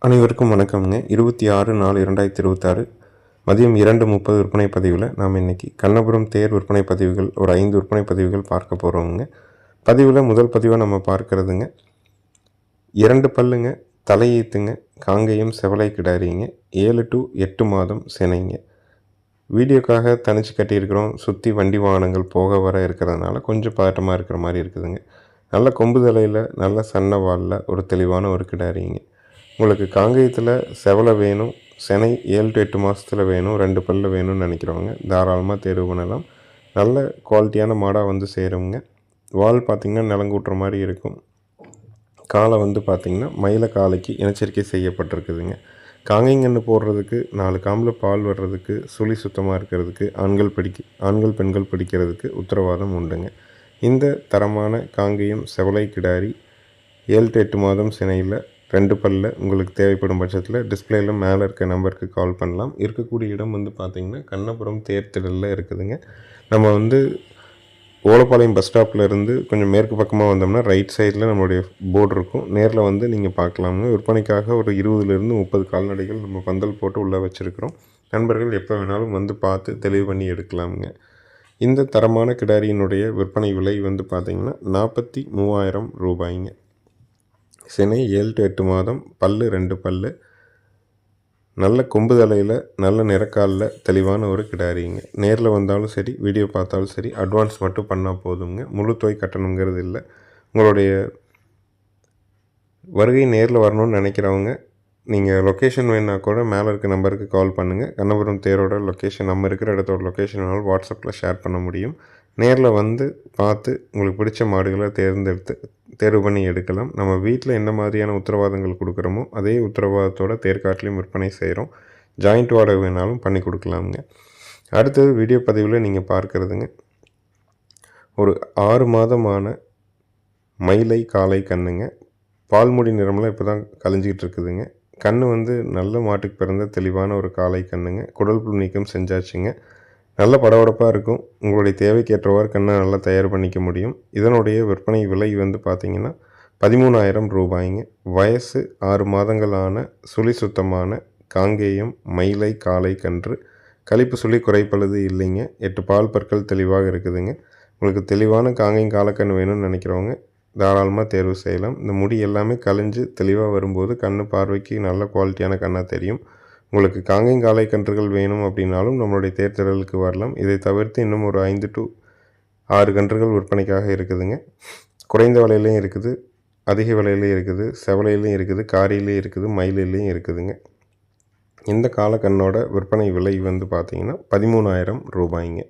அனைவருக்கும் வணக்கம்ங்க. 26/4/2026 மதியம் 2:30 விற்பனை பதிவில் நாம் இன்றைக்கி கண்ணபுரம் தேர் விற்பனை பதிவுகள் ஒரு 5 விற்பனை பதிவுகள் பார்க்க போகிறோங்க. பதிவில் முதல் பதிவாக நம்ம பார்க்குறதுங்க 2 பல்லுங்க, தலையீத்துங்க, காங்கேயம் செவலை கிடாரிங்க, 7 to 8 மாதம் சினைங்க. வீடியோக்காக தனிச்சு கட்டியிருக்கிறோம். சுற்றி வண்டி வாகனங்கள் போக வர இருக்கிறதுனால கொஞ்சம் பதட்டமாக இருக்கிற மாதிரி இருக்குதுங்க. நல்ல கொம்பு தலையில் நல்ல சன்ன வாலில் ஒரு தெளிவான ஒரு கிடாரிங்க. உங்களுக்கு காங்கேயத்தில் செவலை வேணும், சினை 7 to 8 மாதத்தில் வேணும், 2 பல்ல வேணும்னு நினைக்கிறவங்க தாராளமாக தேர்வு பண்ணலாம். நல்ல குவாலிட்டியான மாடாக வந்து சேருங்க. வால் பார்த்திங்கன்னா நிலங்கூட்டுற மாதிரி இருக்கும். காலை வந்து பார்த்திங்கன்னா மயில காலைக்கு இனச்சரிக்கை செய்யப்பட்டிருக்குதுங்க. காங்கைங்கன்று போடுறதுக்கு 4 காம்பில் பால் வர்றதுக்கு, சுழி சுத்தமாக இருக்கிறதுக்கு, ஆண்கள் பெண்கள் பிடிக்கிறதுக்கு உத்தரவாதம் உண்டுங்க. இந்த தரமான காங்கேயம் செவலை கிடாரி 7 to 8 மாதம் சினையில் 2 பல்ல உங்களுக்கு தேவைப்படும் பட்சத்தில் டிஸ்பிளேயில் மேலே இருக்க நம்பருக்கு கால் பண்ணலாம். இருக்கக்கூடிய இடம் வந்து பார்த்திங்கன்னா கண்ணபுரம் தேர்திடலில் இருக்குதுங்க. நம்ம வந்து ஓலப்பாளையம் பஸ் ஸ்டாப்பில் இருந்து கொஞ்சம் மேற்கு பக்கமாக வந்தோம்னா ரைட் சைடில் நம்மளுடைய போர்டு இருக்கும். நேரில் வந்து நீங்கள் பார்க்கலாமுங்க. விற்பனைக்காக ஒரு 20 to 30 கால்நடைகள் நம்ம பந்தல் போட்டு உள்ளே வச்சுருக்கிறோம். நண்பர்கள் எப்போ வேணாலும் வந்து பார்த்து தெளிவு பண்ணி எடுக்கலாமுங்க. இந்த தரமான கிடாரியினுடைய விற்பனை விலை வந்து பார்த்திங்கன்னா 43,000 ரூபாய்ங்க. சினை 7 to 8 மாதம், பல்லு 2 பல்லு, நல்ல கொம்பு தலையில் நல்ல நிறக்காலில் தெளிவான ஒரு கிடாரிங்க. நேரில் வந்தாலும் சரி, வீடியோ பார்த்தாலும் சரி, அட்வான்ஸ் மட்டும் பண்ணால் போதுங்க. முழு தொகை கட்டணுங்கிறது இல்லை. உங்களுடைய வருகை நேரில் வரணும்னு நினைக்கிறவங்க நீங்கள் லொக்கேஷன் வேணுன்னா கூட மேலே இருக்க நம்பருக்கு கால் பண்ணுங்கள். கண்ணபுரம் தேரோட லொக்கேஷன் நம்ம இருக்கிற இடத்தோட லொக்கேஷன் வேணாலும் வாட்ஸ்அப்பில் ஷேர் பண்ண முடியும். நேரில் வந்து பார்த்து உங்களுக்கு பிடிச்ச மாடுகளை தேர்வு பண்ணி எடுக்கலாம். நம்ம வீட்டில் என்ன மாதிரியான உத்தரவாதங்கள் கொடுக்குறோமோ அதே உத்தரவாதத்தோட தேர்காட்டிலையும் விற்பனை செய்கிறோம். ஜாயிண்ட் வாடகை வேணாலும் பண்ணி கொடுக்கலாமுங்க. அடுத்தது வீடியோ பதிவில் நீங்கள் பார்க்குறதுங்க ஒரு 6 மாதமான மயிலை காளை கண்ணுங்க. பால்முடி நிறமெல்லாம் இப்போ தான் கலைஞ்சிக்கிட்டு இருக்குதுங்க. கண் வந்து நல்ல மாட்டுக்கு பிறந்த தெளிவான ஒரு காளை கண்ணுங்க. குடல் புழு நீக்கம் செஞ்சாச்சுங்க. நல்ல படபடப்பாக இருக்கும். உங்களுடைய தேவைக்கேற்றவாறு கண்ணை நல்லா தயார் பண்ணிக்க முடியும். இதனுடைய விற்பனை விலை வந்து பார்த்திங்கன்னா 13,000 ரூபாய்ங்க. வயசு 6 மாதங்களான சுழி சுத்தமான காங்கேயம் மயிலை காளை கன்று. கழிப்பு சுழி குறைப்பழுது இல்லைங்க. 8 பால் பற்கள் தெளிவாக இருக்குதுங்க. உங்களுக்கு தெளிவான காங்கேயம் காளைக்கன்று வேணும்னு நினைக்கிறவங்க தாராளமாக தேர்வு செய்யலாம். இந்த முடி எல்லாமே கலைஞ்சு தெளிவாக வரும்போது கண் பார்வைக்கு நல்ல குவாலிட்டியான கண்ணாக தெரியும். உங்களுக்கு காங்கேயம் காளை கன்றுகள் வேணும் அப்படின்னாலும் நம்மளுடைய தேர்திடலுக்கு வரலாம். இதை தவிர்த்து இன்னும் ஒரு 5 to 6 கன்றுகள் விற்பனைக்காக இருக்குதுங்க. குறைந்த விலையிலையும் இருக்குது, அதிக விலையிலையும் இருக்குது, செவலையிலையும் இருக்குது, காரிலையும் இருக்குது, மயிலையும் இருக்குதுங்க. இந்த காலக்கண்ணோட விற்பனை விலை வந்து பார்த்திங்கன்னா 13,000 ரூபாய்ங்க.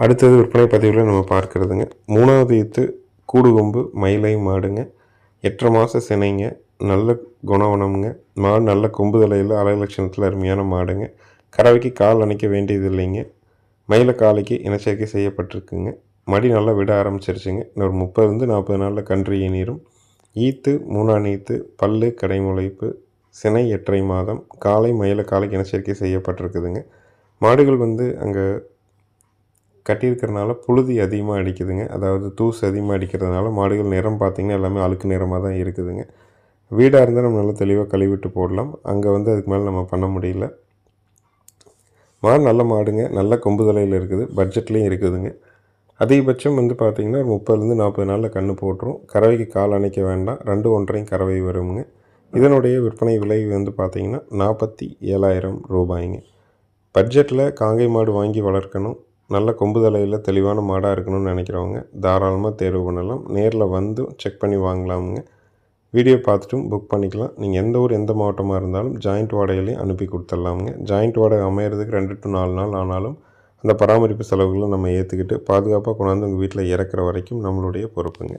அடுத்தது விற்பனை பதிவில் நம்ம பார்க்குறதுங்க 3வது ஈத்து கூடுகொம்பு மயிலை மாடுங்க. 8 மாத சினைங்க. நல்ல குணவனமுங்க. மாடு நல்ல கொம்பு தலையில் அழகு அருமையான மாடுங்க. கறவைக்கு கால் அணைக்க வேண்டியது இல்லைங்க. மயில காலைக்கு இனச்சேர்க்கை செய்யப்பட்டிருக்குங்க. மடி நல்லா விட ஆரம்பிச்சிருச்சுங்க. இன்னொரு 30-40 நாளில் கன்று ஈனிரும். ஈத்து 3ஆம் ஈத்து, பல்லு கடைமுளைப்பு, சினை 8.5 மாதம், காலை மயில காலைக்கு இனச்சேர்க்கை செய்யப்பட்டிருக்குதுங்க. மாடுகள் வந்து அங்கே கட்டியிருக்கிறதுனால புழுதி அதிகமாக அடிக்குதுங்க. அதாவது தூசு அதிகமாக அடிக்கிறதுனால மாடுகள் நிறம் பார்த்திங்கன்னா எல்லாமே அழுக்கு நிறமாக தான் இருக்குதுங்க. வீடாக இருந்தால் நம்ம நல்லா தெளிவாக கழுவிட்டு போடலாம். அங்கே வந்து அதுக்கு மேலே நம்ம பண்ண முடியல. மாடு நல்ல மாடுங்க. நல்ல கொம்பு தலையில் இருக்குது. பட்ஜெட்லேயும் இருக்குதுங்க. அதிகபட்சம் வந்து பார்த்திங்கன்னா 30-40 நாளில் கன்று போட்டுரும். கறவைக்கு கால் அணைக்க வேண்டாம். 2 1/2 கறவை வருங்க. இதனுடைய விற்பனை விலை வந்து பார்த்திங்கன்னா 47,000 ரூபாய்ங்க. பட்ஜெட்டில் காங்கை மாடு வாங்கி வளர்க்கணும், நல்ல கொம்பு தலையில் தெளிவான மாடாக இருக்கணும்னு நினைக்கிறவங்க தாராளமாக தேர்வு பண்ணலாம். நேரில் வந்து செக் பண்ணி வாங்கலாமுங்க. வீடியோ பார்த்துட்டும் புக் பண்ணிக்கலாம். நீங்கள் எந்த ஊர் எந்த மாவட்டமாக இருந்தாலும் ஜாயிண்ட் வாடகையிலையும் அனுப்பி கொடுத்துட்லாமுங்க. ஜாயிண்ட் வாடகை அமையிறதுக்கு 2 to 4 நாள் ஆனாலும் அந்த பராமரிப்பு செலவுகளை நம்ம ஏற்றுக்கிட்டு பாதுகாப்பாக கொண்டாந்து உங்கள் வீட்டில் இறக்குற வரைக்கும் நம்மளுடைய பொறுப்புங்க.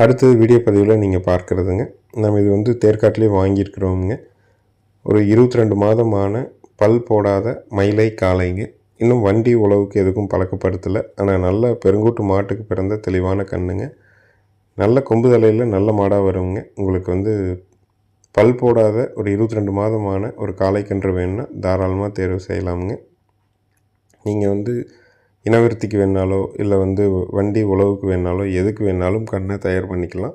அடுத்தது வீடியோ பதிவில் நீங்கள் பார்க்குறதுங்க, நம்ம இது வந்து தேர்காட்டிலே வாங்கியிருக்கிறோமுங்க. ஒரு 22 மாதமான பல் போடாத மயிலை காளைங்க. இன்னும் வண்டி உழவுக்கு எதுக்கும் பழக்கப்படுத்தலை. ஆனால் நல்ல பெருங்கூட்டு மாட்டுக்கு பிறந்த தெளிவான கண்ணுங்க. நல்ல கொம்பு தலையில் நல்ல மாடாக வருங்க. உங்களுக்கு வந்து பல் போடாத ஒரு 22 மாதமான ஒரு காளைக்கன்று வேணும்னா தாராளமாக தேர்வு செய்யலாமுங்க. நீங்கள் வந்து இனவிருத்திக்கு வேணாலோ இல்லை வந்து வண்டி உழவுக்கு வேணாலோ எதுக்கு வேணாலும் கண்ணை தயார் பண்ணிக்கலாம்.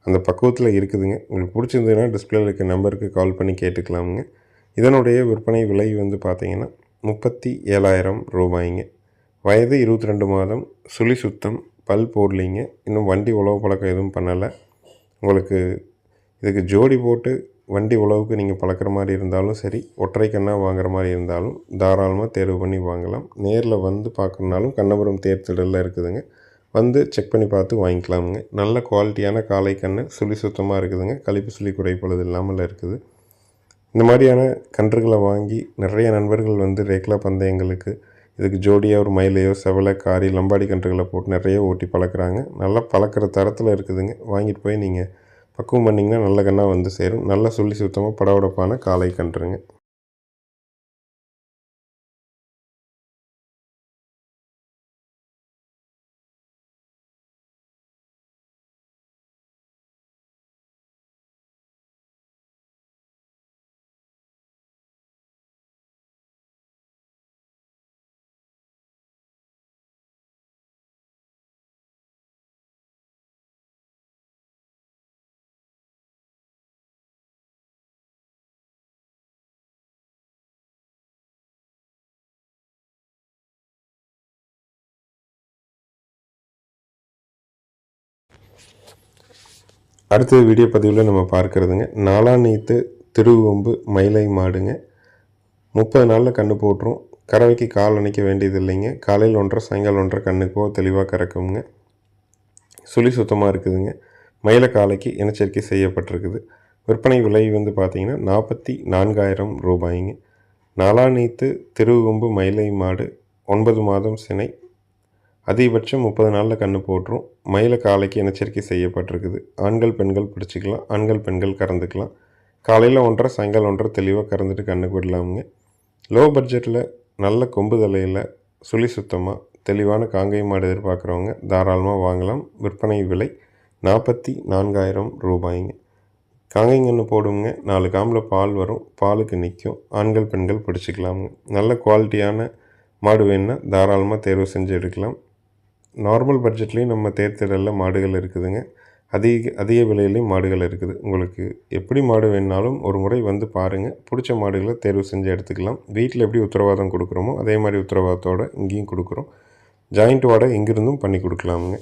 அந்த பக்குவத்தில் இருக்குதுங்க. உங்களுக்கு பிடிச்சிருந்ததுன்னா டிஸ்பிளேல இருக்க நம்பருக்கு கால் பண்ணி கேட்டுக்கலாமுங்க. இதனுடைய விற்பனை விலை வந்து பார்த்திங்கன்னா 37,000 ரூபாய்ங்க. வயது 22 மாதம், சுழி சுத்தம், பல் போடலிங்க. இன்னும் வண்டி உழவு பழக்கம் எதுவும் பண்ணலை. உங்களுக்கு இதுக்கு ஜோடி போட்டு வண்டி உழவுக்கு நீங்கள் பழக்கிற மாதிரி இருந்தாலும் சரி, ஒற்றை கண்ணாக வாங்குற மாதிரி இருந்தாலும் தாராளமாக தேர்வு பண்ணி வாங்கலாம். நேரில் வந்து பார்க்கணுனாலும் கண்ணபுரம் தேர் திடலில் இருக்குதுங்க. வந்து செக் பண்ணி பார்த்து வாங்கிக்கலாமுங்க. நல்ல குவாலிட்டியான காளை கன்று சுழி சுத்தமாக இருக்குதுங்க. கழிப்பு சுழி குறைப்பொழுது இல்லாமல் இருக்குது. இந்த மாதிரியான கன்றுகளை வாங்கி நிறைய நண்பர்கள் வந்து ரேக்லா பந்தயங்களுக்கு இதுக்கு ஜோடியாக ஒரு மயிலையோ செவலை காரி லம்பாடி கன்றுகளை போட்டு நிறைய ஓட்டி பழக்கிறாங்க. நல்லா பழக்கிற தரத்தில் இருக்குதுங்க. வாங்கிட்டு போய் நீங்கள் பக்குவம் பண்ணிங்கன்னா நல்ல கன்னாக வந்து சேரும். நல்லா சுழி சுத்தமாக படபடப்பான காளை கன்றுங்க. அடுத்த வீடியோ பதிவில் நம்ம பார்க்குறதுங்க, நாளாநீத்து திருவொம்பு மயிலை மாடுங்க. 30 நாளில் கன்று போட்டுரும். கறவைக்கு கால் அணைக்க வேண்டியது இல்லைங்க. காலையில் 1.5 சாயங்காலம் 1.5 கண்ணுக்கோ தெளிவாக கறக்குங்க. சுழி சுத்தமாக இருக்குதுங்க. மயிலை காலைக்கு இனச்சேர்க்கை செய்யப்பட்டிருக்குது. விற்பனை விலை வந்து பார்த்திங்கன்னா 44,000 ரூபாய்ங்க. நாளாநீத்து திருவொம்பு மயிலை மாடு 9 மாதம் சினை. அதிகபட்சம் 30 நாளில் கன்று போட்டுரும். மயிலை காலைக்கு இனச்சேர்க்கை செய்யப்பட்டிருக்குது. ஆண்கள் பெண்கள் பிடிச்சிக்கலாம். ஆண்கள் பெண்கள் கறந்துக்கலாம். காலையில் 1.5 சாயங்காலம் 1.5 தெளிவாக கறந்துட்டு கண்ணுக்கு விடலாமுங்க. லோ பட்ஜெட்டில் நல்ல கொம்பு தலையில் சுழி சுத்தமாக தெளிவான காங்கை மாடு எதிர்பார்க்குறவங்க தாராளமாக வாங்கலாம். விற்பனை விலை 44,000 ரூபாய்ங்க. காங்கைங்கன்று போடுங்க. 4 காம்பில் பால் வரும். பாலுக்கு நிற்கும். ஆண்கள் பெண்கள் பிடிச்சிக்கலாமுங்க. நல்ல குவாலிட்டியான மாடு வேணுன்னா தாராளமாக தேர்வு செஞ்சு எடுக்கலாம். நார்மல் பட்ஜெட்லேயும் நம்ம தேர்திடலில் மாடுகள் இருக்குதுங்க. அதிக விலையிலையும் மாடுகள் இருக்குது. உங்களுக்கு எப்படி மாடு வேணுனாலும் ஒரு முறை வந்து பாருங்கள். பிடிச்ச மாடுகளை தேர்வு செஞ்சு எடுத்துக்கலாம். வீட்டில் எப்படி உத்தரவாதம் கொடுக்குறோமோ அதே மாதிரி உத்தரவாதத்தோடு இங்கேயும் கொடுக்குறோம். ஜாயிண்ட் வாடகை எங்கிருந்தும் பண்ணி கொடுக்கலாமுங்க.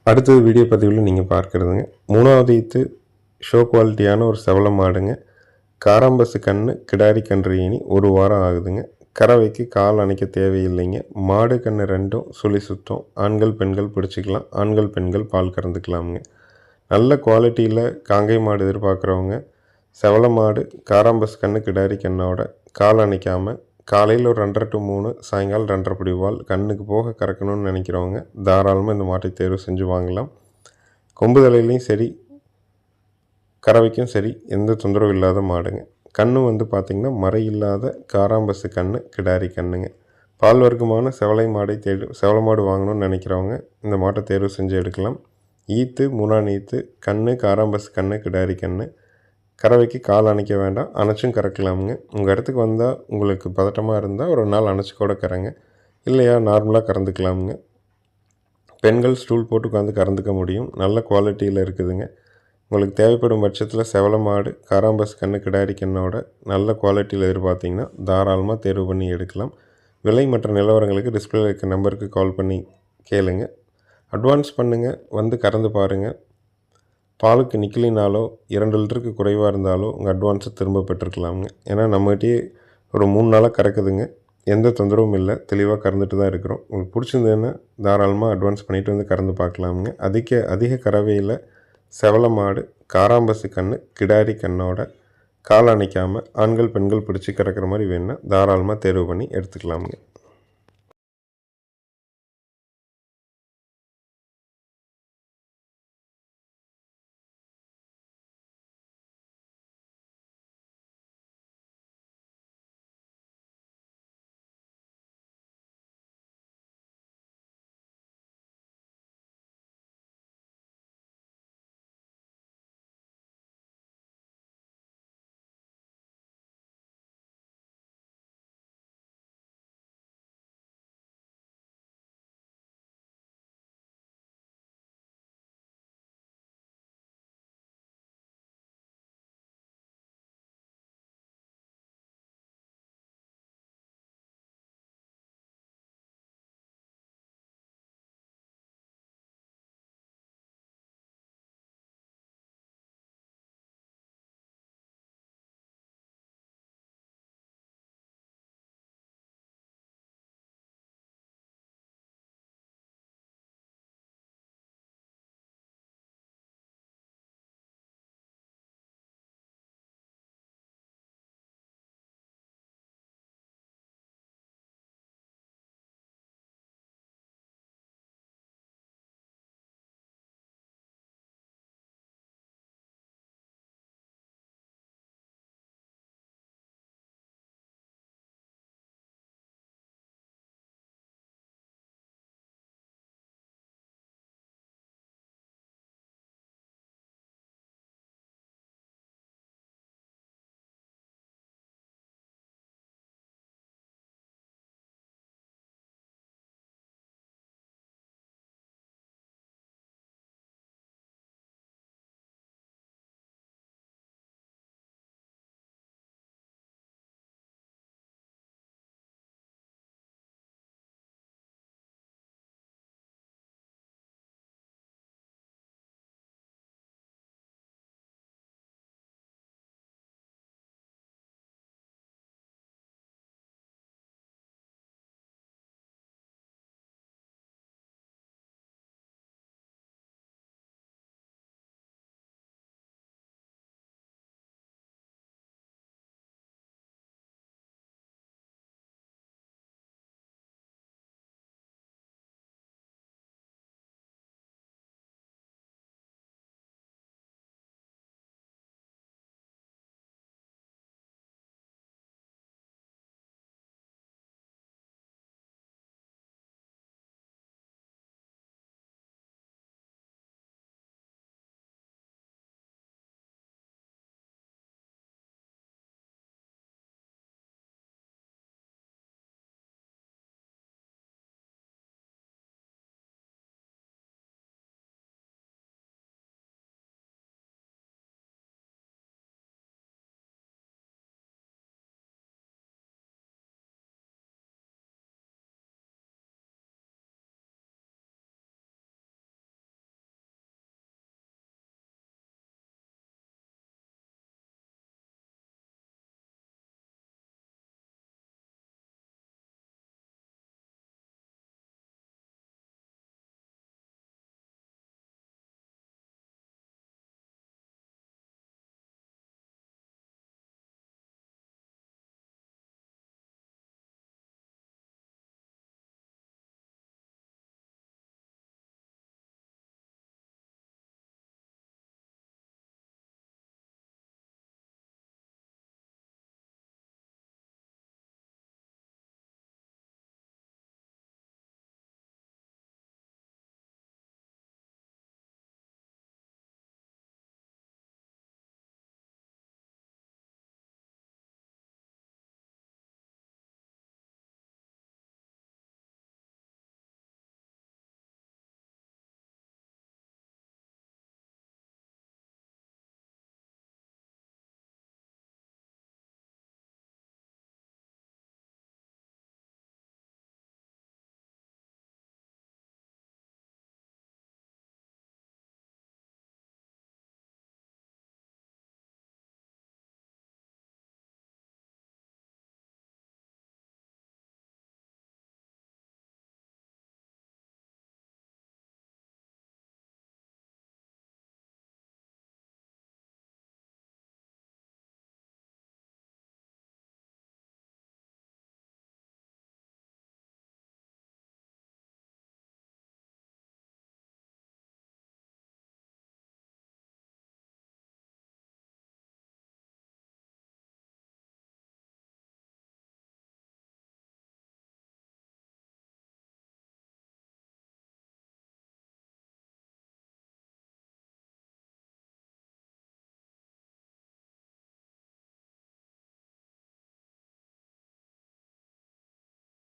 அடுத்தது வீடியோ பதிவில் நீங்கள் பார்க்குறதுங்க 3வது ஈத்து ஷோ குவாலிட்டியான ஒரு செவல மாடுங்க. காராம்பசு கன்று கிடாரி கன்று ஈனி 1 வாரம் ஆகுதுங்க. கறவைக்கு கால் அணைக்க தேவையில்லைங்க. மாடு கன்று 2ம் சுழி சுத்தம். ஆண்கள் பெண்கள் பிடிச்சிக்கலாம். ஆண்கள் பெண்கள் பால் கறந்துக்கலாமுங்க. நல்ல குவாலிட்டியில் காங்கை மாடு எதிர்பார்க்குறவங்க செவல மாடு காராம்பசு கன்று கிடாரி கண்ணோட கால் அணைக்காமல் காலையில் ஒரு 2:30 to 3 சாயங்காலம் 2:30 படி பால் கண்ணுக்கு போக கறக்கணும்னு நினைக்கிறவங்க தாராளமாக இந்த மாட்டை தேர்வு செஞ்சு வாங்கலாம். கொம்பு தலையிலையும் சரி கறவைக்கும் சரி எந்த தொந்தரவும் இல்லாத மாடுங்க. கன்று வந்து பார்த்திங்கன்னா மறை இல்லாத காராம்பசு கன்று கிடாரி கன்றுங்க. பால் வர்க்கமான செவலை மாடு வாங்கணும்னு நினைக்கிறவங்க இந்த மாட்டை தேர்வு செஞ்சு எடுக்கலாம். ஈத்து 3ஆம் ஈத்து கன்று காராம்பசு கன்று கிடாரி கன்று. கறவைக்கு கால் அணைக்க வேண்டாம், அணைச்சும் கறக்கலாமுங்க. உங்கள் இடத்துக்கு வந்தால் உங்களுக்கு பதட்டமாக இருந்தால் ஒரு நாள் அணைச்சி கூட கறங்க, இல்லையா நார்மலாக கறந்துக்கலாமுங்க. பெண்கள் ஸ்டூல் போட்டு உட்காந்து கறந்துக்க முடியும். நல்ல குவாலிட்டியில் இருக்குதுங்க. உங்களுக்கு தேவைப்படும் பட்சத்தில் செவல மாடு காராம்பசு கன்று கிடாரி கண்ணோட நல்ல குவாலிட்டியில் எதிர்பார்த்திங்கன்னா தாராளமாக தேர்வு பண்ணி எடுக்கலாம். விலை மற்ற நிலவரங்களுக்கு டிஸ்பிளே இருக்க நம்பருக்கு கால் பண்ணி கேளுங்க. அட்வான்ஸ் பண்ணுங்கள், வந்து கறந்து பாருங்கள். பாலுக்கு நிற்கலினாலோ 2 லிட்டருக்கு குறைவாக இருந்தாலோ உங்கள் அட்வான்ஸை திரும்ப பெற்றுக்கலாமுங்க. ஏன்னா நம்மகிட்டே ஒரு 3 நாளாக கறக்குதுங்க, எந்த தொந்தரவும் இல்லை, தெளிவாக கறந்துட்டு தான் இருக்கிறோம். உங்களுக்கு பிடிச்சிருந்ததுன்னா தாராளமாக அட்வான்ஸ் பண்ணிவிட்டு வந்து கறந்து பார்க்கலாமுங்க. அதிக கறவையில் செவல மாடு காராம்பசு கன்று கிடாரி கண்ணோட கால் அணைக்காமல் ஆண்கள் பெண்கள் பிடிச்சி கறக்கிற மாதிரி வேணுன்னா தாராளமாக தேர்வு பண்ணி எடுத்துக்கலாமுங்க.